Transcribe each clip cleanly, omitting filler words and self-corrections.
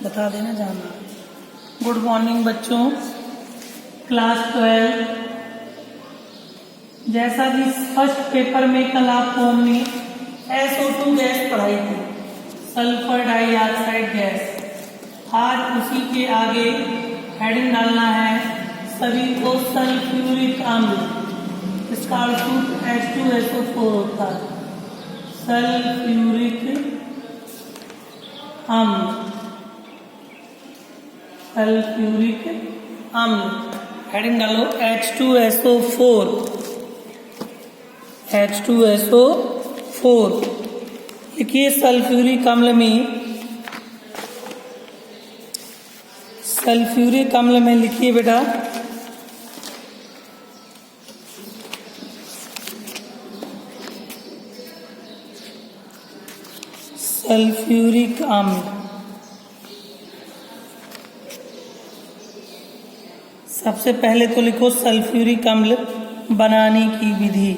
बता देना जाना। गुड मॉर्निंग बच्चों, क्लास 12। जैसा कि फर्स्ट पेपर में कल आपको हमने SO2 गैस पढ़ाई थी, सल्फर डाइऑक्साइड गैस। आज उसी के आगे हेडिंग डालना है सभी को सल्फ्यूरिक अम्ल। इसका आउटपुट H2SO4 होता है, सल्फ्यूरिक अम्ल। सल्फ्यूरिक अम्ल हेडिंग डालो H2SO4। H2SO4 लिखिए। सल्फ्यूरिक अम्ल में लिखिए बेटा सल्फ्यूरिक अम्ल। सबसे पहले तो लिखो सल्फ्यूरिक अम्ल बनाने की विधि।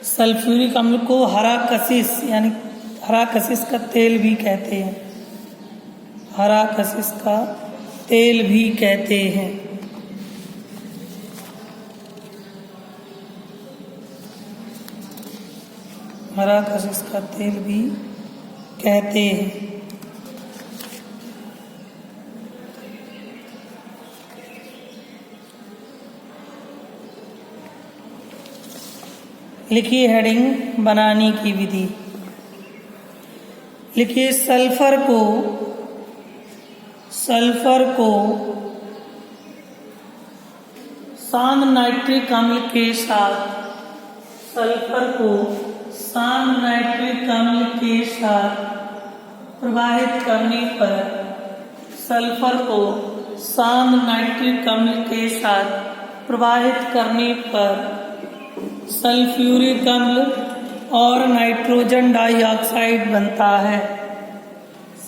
सल्फ्यूरिक अम्ल को हरा कशिश यानी हरा कशिश का तेल भी कहते हैं। हरा कशिश का तेल भी कहते हैं। हरा कशिश का तेल भी कहते हैं। लिखिए हेडिंग बनाने की विधि। लिखिए सल्फर को शांत नाइट्रिक अम्ल के साथ, सल्फर को शांत नाइट्रिक अम्ल के साथ प्रवाहित करने पर, सल्फर को शांत नाइट्रिक अम्ल के साथ प्रवाहित करने पर सल्फ्यूरिक अम्ल और नाइट्रोजन डाइऑक्साइड बनता है।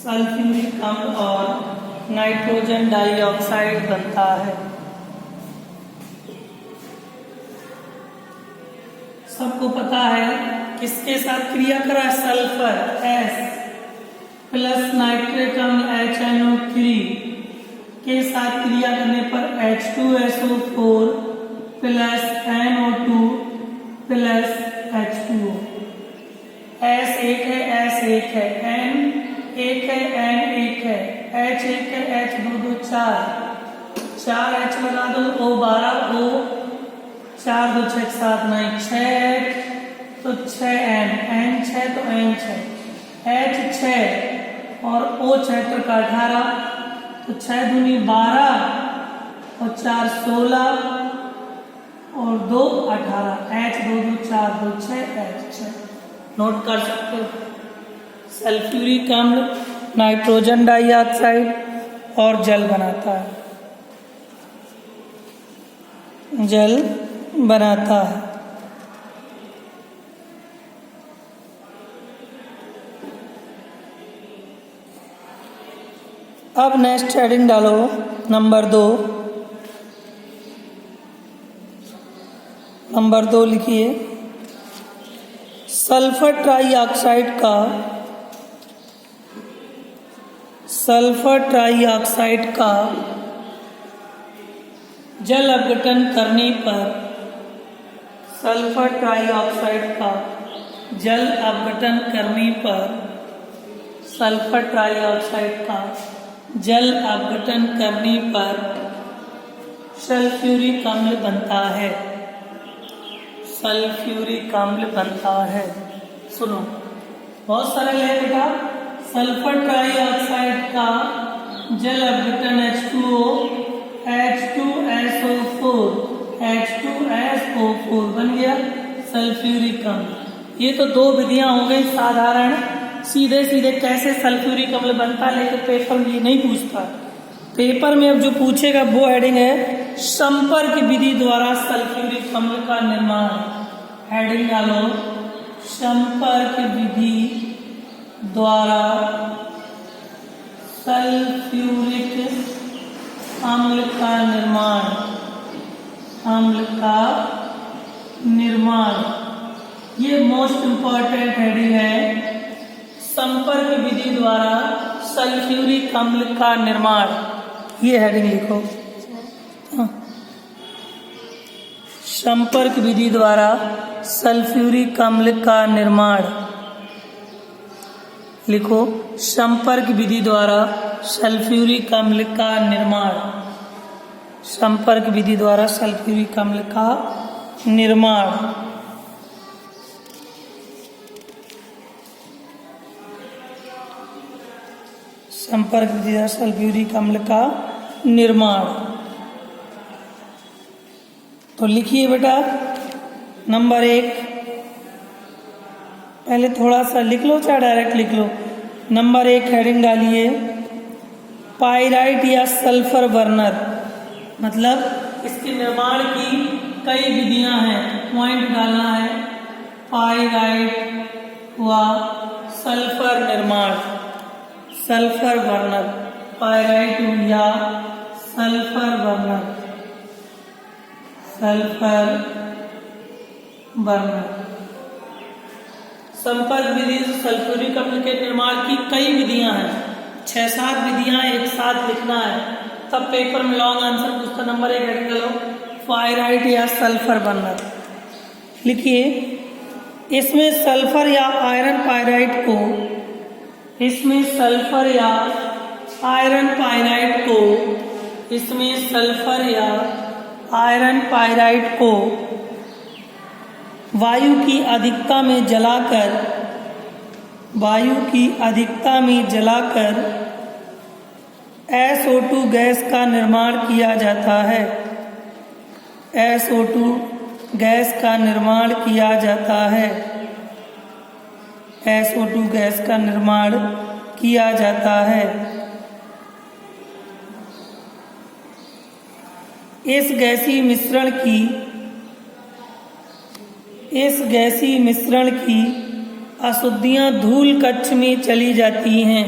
सल्फ्यूरिक अम्ल और नाइट्रोजन डाइऑक्साइड बनता है। सबको पता है किसके साथ क्रिया करा? सल्फर S प्लस नाइट्रिक अम्ल HNO3 के साथ क्रिया करने पर H2SO4 plus NO2 plus H2O। S एक है, S एक है, N एक है, N एक है, H एक है, H दो दो चार H लगा दो, O 12, O 4 2 6 7 9 6 H तो 6 N 6 तो N 6 H 6 और O 6 का 18 तो 6 दूनी 12 और 4 16 और 2 18 H 2 2 4 2 6 H 6। नोट कर सकते हो। सल्फ्यूरिक अम्ल नाइट्रोजन डाइऑक्साइड और जल बनाता है, जल बनाता है। अब नेक्स्ट हेडिंग डालो नंबर 2। नंबर 2 लिखिए सल्फर ट्राइऑक्साइड का जल अपघटन करने पर, सल्फर ट्राइऑक्साइड का जल अपघटन करने पर, सल्फर ट्राइऑक्साइड का जल अपघटन करने पर सल्फ्यूरिक अम्ल बनता है। सल्फ्यूरिक अम्ल बनता है। सुनो, बहुत सरल है बेटा। सल्फर ट्राइऑक्साइड का जल अपघटन H2SO4 बन गया सल्फ्यूरिक अम्ल। ये तो दो विधियां हो गई साधारण, सीधे सीधे कैसे सल्फ्यूरिक अम्ल बनता है, लेकिन पेपर में ये नहीं पूछता। पेपर में अब जो पूछेगा वो हेडिंग है संपर्क विधि द्वारा सल्फ्यूरिक अम्ल का निर्माण। हेडिंग डालो संपर्क विधि द्वारा सल्फ्यूरिक अम्ल का निर्माण। ये मोस्ट इंपॉर्टेंट हेडिंग है। सल्फ्यूरिक अम्ल का निर्माण। ये हेडिंग लिखो। संपर्क विधि द्वारा सल्फ्यूरिक अम्ल का निर्माण लिखो। संपर्क विधि द्वारा सल्फ्यूरिक अम्ल का निर्माण। संपर्क विधि द्वारा सल्फ्यूरिक अम्ल का निर्माण। संपर्क विधि द्वारा सल्फ्यूरिक अम्ल का निर्माण। तो लिखिए बेटा नंबर 1, पहले थोड़ा सा लिख लो चाहे डायरेक्ट लिख लो। नंबर 1 हेडिंग डालिए पाइराइट या सल्फर बर्नर, मतलब इसके निर्माण की कई विधियां हैं, पॉइंट डालना है। पाइराइट व सल्फर निर्माण, सल्फर बर्नर, पाइराइट या सल्फर बर्नर, सल्फर बर्नर। संपर्क विधि से सल्फ्यूरिक अम्ल के निर्माण की कई विधियां हैं, 6-7 विधियां एक साथ लिखना है, तब पेपर में लॉन्ग आंसर पूछता। नंबर 1 हेडिंग लो पाइराइट या सल्फर बर्नर। लिखिए इसमें सल्फर या आयरन पाइराइट को, इसमें सल्फर या आयरन पाइराइट को, इसमें सल्फर या आयरन पाइराइट को वायु की अधिकता में जलाकर, वायु की अधिकता में जलाकर SO2 गैस का निर्माण किया जाता है। SO2 गैस का निर्माण किया जाता है। SO2 गैस का निर्माण किया जाता है। इस गैसीय मिश्रण की अशुद्धियां धूल कक्ष में चली जाती हैं।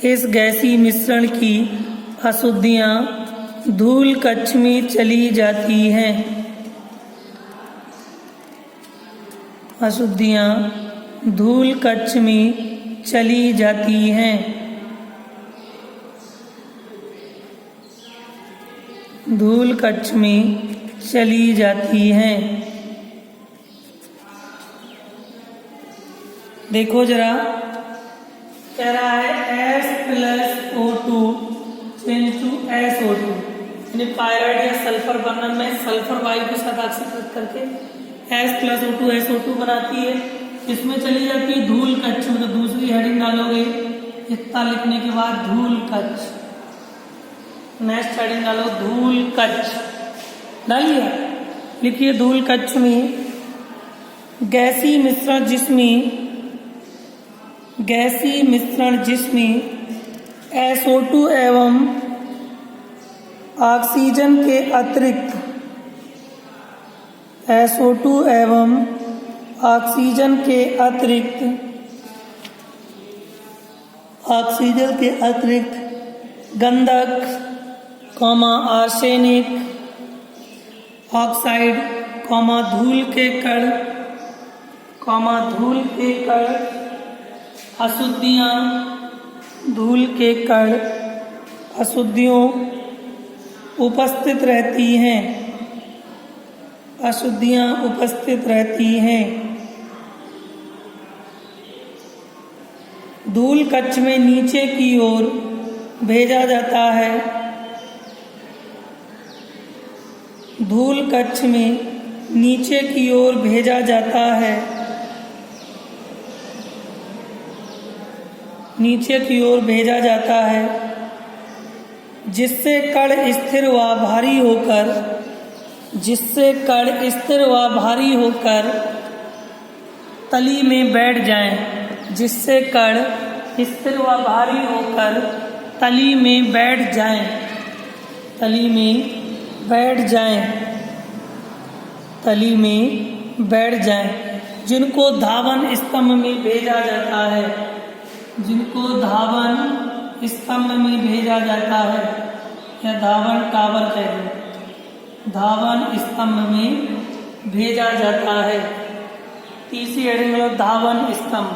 इस गैसीय मिश्रण की अशुद्धियां धूल कक्ष में चली जाती हैं। अशुद्धियां धूल कक्ष में चली जाती हैं। धूल कक्ष में चली जाती हैं। देखो जरा, कह रहा है S+O2 into SO2, यानी पाइराइट या सल्फर बर्नर में सल्फर वायु के साथ ऑक्सीकृत करके S+O2 SO2 बनाती है। इसमें चली जाती है धूल कक्ष में। तो दूसरी हेडिंग डालोगे इतना लिखने के बाद धूल कक्ष। नेक्स्ट हेडिंग डालो धूल कक्ष, डालिए। लिखिए धूल कक्ष में गैसीय मिश्रण जिसमें SO2 एवं ऑक्सीजन के अतिरिक्त, SO2 एवं ऑक्सीजन के अतिरिक्त गंधक, आर्सेनिक ऑक्साइड, धूल के कण, अशुद्धियां, धूल के कण, अशुद्धियों उपस्थित रहती हैं। अशुद्धियां उपस्थित रहती हैं। धूल कक्ष में नीचे की ओर भेजा जाता है। धूल कक्ष में नीचे की ओर भेजा जाता है। नीचे की ओर भेजा जाता है, जिससे कण स्थिर व भारी होकर तली में बैठ जाएं। जिससे कण स्थिर व भारी होकर तली में बैठ जाएं। तली में बैठ जाएं। जिनको धावन स्तंभ में भेजा जाता है। जिनको धावन स्तंभ में भेजा जाता है, या धावन टावर कहते हैं, धावन स्तंभ में भेजा जाता है। तीसरी हेडिंग लो धावन स्तंभ।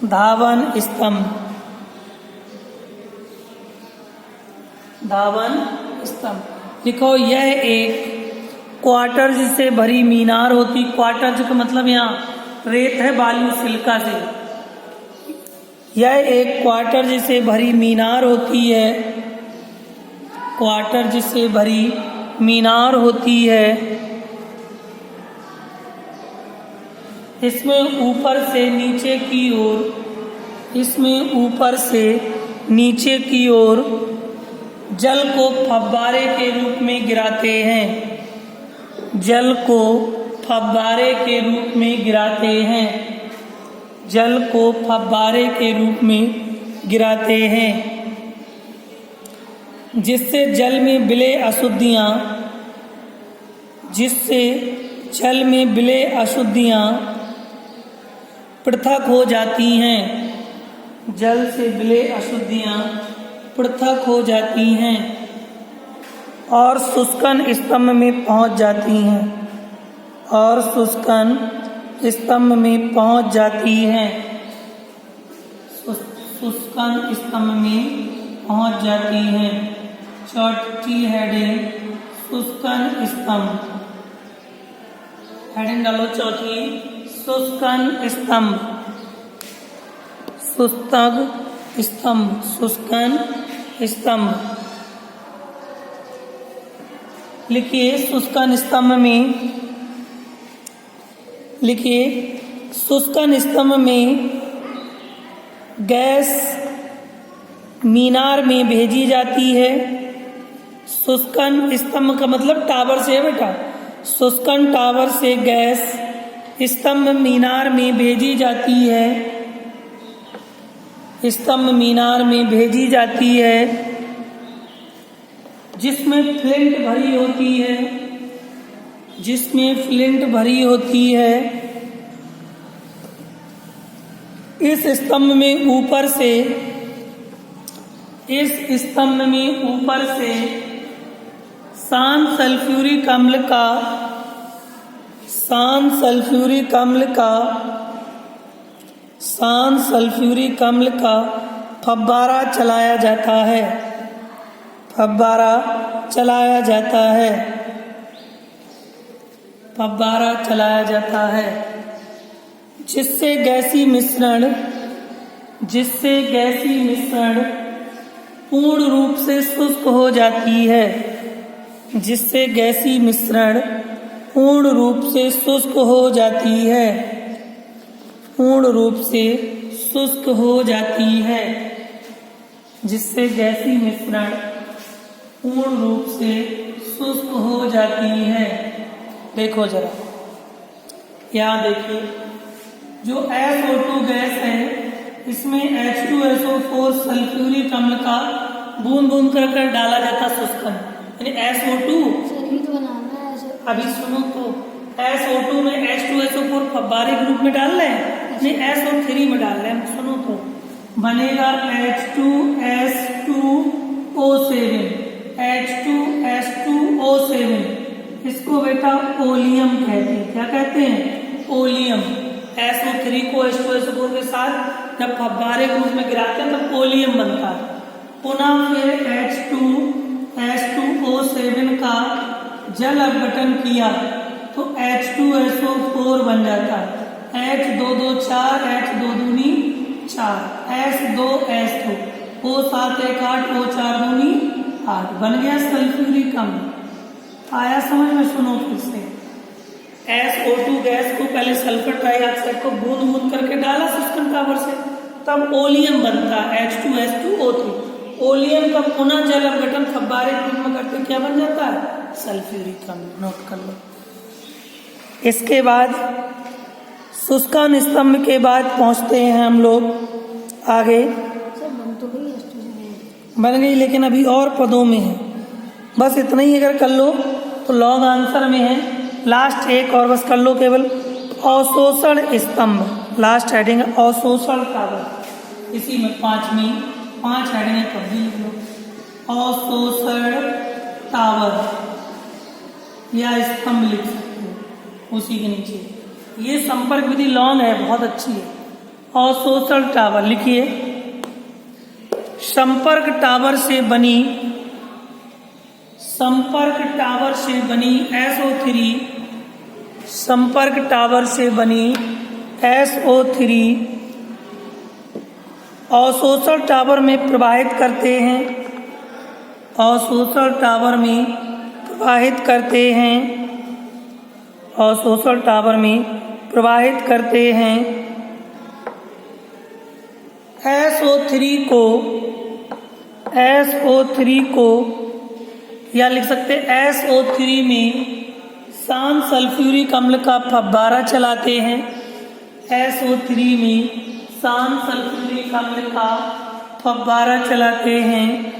धावन स्तंभ, धावन स्तंभ। लिखो यह एक क्वार्टर्ज से भरी मीनार होती, क्वार्टर्ज का मतलब यहाँ रेत है बालू सिलिका से। यह एक क्वार्टर्ज से भरी मीनार होती है, क्वार्टर्ज से भरी मीनार होती है। इसमें ऊपर से नीचे की ओर, इसमें ऊपर से नीचे की ओर जल को फव्वारे के रूप में गिराते हैं, जल को फव्वारे के रूप में गिराते हैं, जल को फव्वारे के रूप में गिराते हैं, जिससे जल में विलय अशुद्धियाँ, जिससे जल में विलय अशुद्धियाँ पृथक हो जाती हैं, जल से विलय अशुद्धियाँ पृथक हो जाती हैं और शुष्कन स्तंभ में पहुंच जाती हैं, और शुष्कन स्तंभ में पहुंच जाती हैं, शुष्कन स्तंभ में पहुंच जाती हैं। चौथी हेडिंग शुष्कन स्तंभ, हेडिंग डालो चौथी शुष्कन स्तंभ, शुष्क स्तंभ, शुष्कन स्तंभ। लिखिए शुष्कन स्तंभ में, लिखिए शुष्कन स्तंभ में गैस मीनार में भेजी जाती है। शुष्कन स्तंभ का मतलब टावर से है बेटा, शुष्कन टावर से गैस स्तंभ मीनार में भेजी जाती है, स्तंभ मीनार में भेजी जाती है, जिसमें फ्लिंट भरी होती है, जिसमें फ्लिंट भरी होती है। इस स्तंभ में ऊपर से, इस स्तंभ में ऊपर से शांत सल्फ्यूरिक अम्ल का, शांत सल्फ्यूरिक अम्ल का, शांत सल्फ्यूरिक अम्ल का फव्वारा चलाया जाता है, फव्वारा चलाया जाता है, फव्वारा चलाया जाता है, जिससे गैसी मिश्रण, जिससे गैसी मिश्रण पूर्ण रूप से शुष्क हो जाती है, जिससे गैसी मिश्रण पूर्ण रूप से शुष्क हो जाती है, पूर्ण रूप से शुष्क हो जाती है, जिससे गैसी मिश्रण पूर्ण रूप से शुष्क हो जाती है। देखो जरा यहाँ देखिए, जो SO2 गैस है इसमें H2SO4 सल्फ्यूरिक अम्ल का बूंद बूंद कर डाला जाता शुष्कन, यानी SO2 अभी सुनो तो SO2 में H2SO4 फव्वारे के रूप में डाल रहे हैं, नहीं SO3 में डाल रहे हैं। सुनो तो बनेगा H2S2O7, H2S2O7, इसको बेटा ओलियम कहते हैं। क्या कहते हैं? ओलियम। SO3 को H2SO4 के साथ जब फव्वारे के रूप में गिराते हैं तब ओलियम बनता है। पुनः फिर H2S2O7 का जल अपघटन किया तो H2SO4 बन जाता है। H2 2 4, H2 दूनी 4, S2 O7 1 8, O4 दूनी 8, बन गया सल्फ्यूरिक अम्ल। आया समझ में? सुनो फिर से, SO2 गैस को पहले सल्फर ट्राइऑक्साइड को बूंद बूंद करके डाला शुष्कन टावर से, तब ओलियम बनता H2S2O3। ओलियम का पुनः जल अपघटन फव्वारे के रूप में करते क्या बन जाता है? सल्फ्यूरिक अम्ल। नोट कर लो। इसके बाद शुष्कन स्तंभ के बाद पहुंचते हैं हम लोग आगे। बन गई, लेकिन अभी और पदों में है। बस इतना ही अगर कर लो तो लॉन्ग आंसर में है। लास्ट एक और बस कर लो केवल। अवशोषण स्तंभ, लास्ट हेडिंग है अवशोषण टावर। इसी में 5 हेडिंग कर दी लिख लो। अवशोषण टावर या स्तंभ लिख सकते हो उसी के नीचे। ये संपर्क विधि लॉन्ग है, बहुत अच्छी है। असोशल टावर लिखिए, संपर्क टावर से बनी SO3, संपर्क टावर से बनी SO3 असोशल टावर में प्रवाहित करते हैं, असोशल टावर में प्रवाहित करते हैं, असोशल टावर में प्रवाहित करते हैं SO3 को या लिख सकते SO3 में शांत सल्फ्यूरिक अम्ल का फव्वारा चलाते हैं, SO3 में शांत सल्फ्यूरिक अम्ल का फव्वारा चलाते हैं,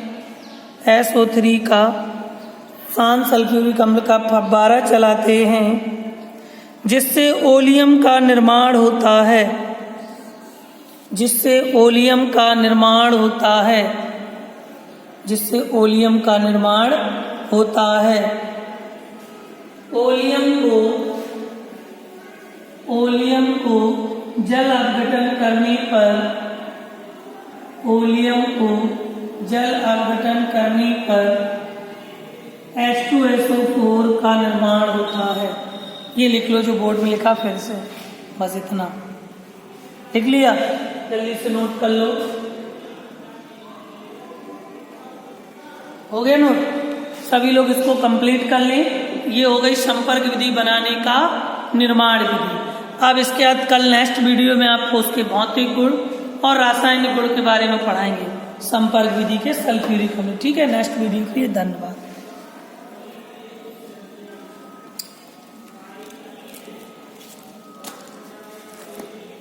SO3 का शांत सल्फ्यूरिक अम्ल का फव्वारा चलाते हैं, जिससे ओलियम का निर्माण होता है, जिससे ओलियम का निर्माण होता है, जिससे ओलियम का निर्माण होता है। ओलियम को जल अपघटन करने पर, ओलियम को जल अपघटन करने पर H2SO4 का निर्माण होता है। ये लिख लो जो बोर्ड में लिखा, फिर से बस इतना लिख लिया, जल्दी से नोट कर लो। हो गया नोट? सभी लोग इसको कंप्लीट कर लें। ये हो गई संपर्क विधि बनाने का निर्माण विधि। अब इसके बाद कल नेक्स्ट वीडियो में आपको उसके भौतिक गुण और रासायनिक गुण के बारे में पढ़ाएंगे, संपर्क विधि के सल्फ्यूरिक अम्ल। ठीक है, नेक्स्ट वीडियो के लिए धन्यवाद।